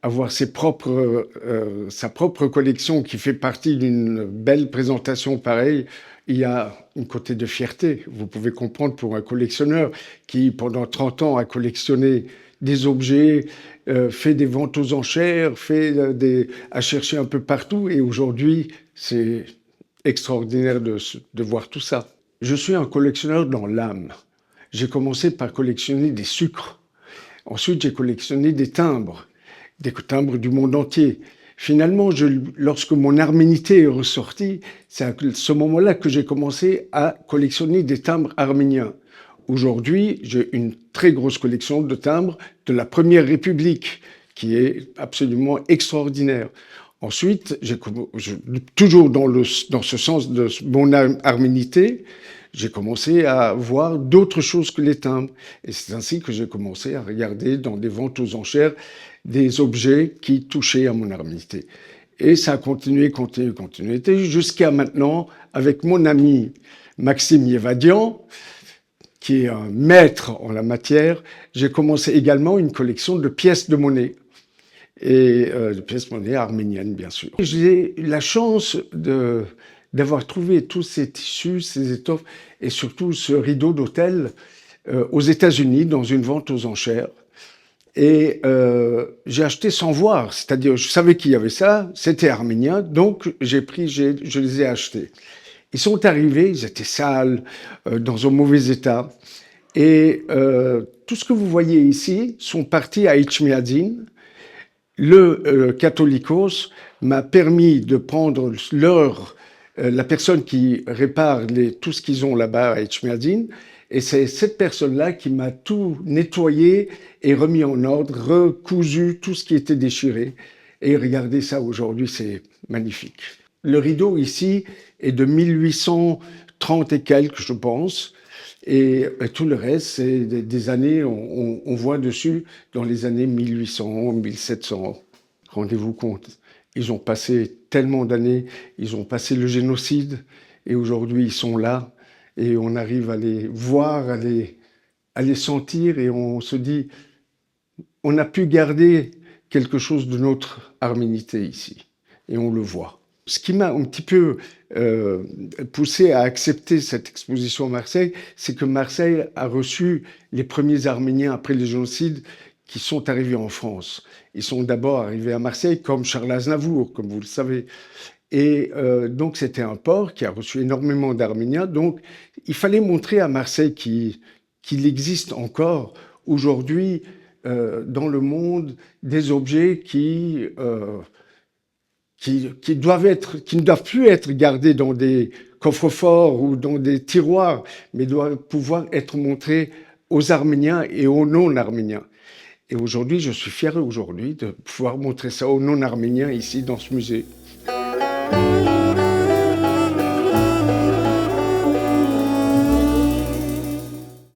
Avoir sa propre collection qui fait partie d'une belle présentation pareille, il y a une côté de fierté. Vous pouvez comprendre pour un collectionneur qui, pendant 30 ans, a collectionné des objets, fait des ventes aux enchères, a cherché un peu partout. Et aujourd'hui, c'est extraordinaire de voir tout ça. Je suis un collectionneur dans l'âme. J'ai commencé par collectionner des sucres. Ensuite, j'ai collectionné des timbres du monde entier. Finalement, lorsque mon arménité est ressortie, c'est à ce moment-là que j'ai commencé à collectionner des timbres arméniens. Aujourd'hui, j'ai une très grosse collection de timbres de la Première République, qui est absolument extraordinaire. Ensuite, toujours dans ce sens de mon arménité, j'ai commencé à voir d'autres choses que les timbres. Et c'est ainsi que j'ai commencé à regarder dans des ventes aux enchères des objets qui touchaient à mon arménité. Et ça a continué, jusqu'à maintenant, avec mon ami Maxime Yevadian, qui est un maître en la matière, j'ai commencé également une collection de pièces de monnaie. Et de pièces de monnaie arméniennes, bien sûr. J'ai eu la chance d'avoir trouvé tous ces tissus, ces étoffes, et surtout ce rideau d'hôtel aux États-Unis, dans une vente aux enchères. Et j'ai acheté sans voir, c'est-à-dire je savais qu'il y avait ça, c'était arménien, donc je les ai achetés. Ils sont arrivés, ils étaient sales, dans un mauvais état. Et tout ce que vous voyez ici sont partis à Etchmiadzin. Le Catholicos m'a permis de prendre la personne qui répare tout ce qu'ils ont là-bas à Etchmiadzin, et c'est cette personne-là qui m'a tout nettoyé et remis en ordre, recousu tout ce qui était déchiré. Et regardez ça aujourd'hui, c'est magnifique. Le rideau ici est de 1830 et quelques, je pense. Et tout le reste, c'est des années, on voit dessus dans les années 1800, 1700. Rendez-vous compte, ils ont passé tellement d'années, ils ont passé le génocide, et aujourd'hui ils sont là, et on arrive à les voir, à les sentir, et on se dit, on a pu garder quelque chose de notre arménité ici, et on le voit. Ce qui m'a un petit peu poussé à accepter cette exposition à Marseille, c'est que Marseille a reçu les premiers Arméniens après le génocide qui sont arrivés en France. Ils sont d'abord arrivés à Marseille comme Charles Aznavour, comme vous le savez. Et donc c'était un port qui a reçu énormément d'Arméniens. Donc il fallait montrer à Marseille qu'il existe encore aujourd'hui dans le monde des objets qui ne doivent plus être gardés dans des coffres-forts ou dans des tiroirs, mais doivent pouvoir être montrés aux Arméniens et aux non-Arméniens. Et aujourd'hui, je suis fier de pouvoir montrer ça aux non-Arméniens ici dans ce musée.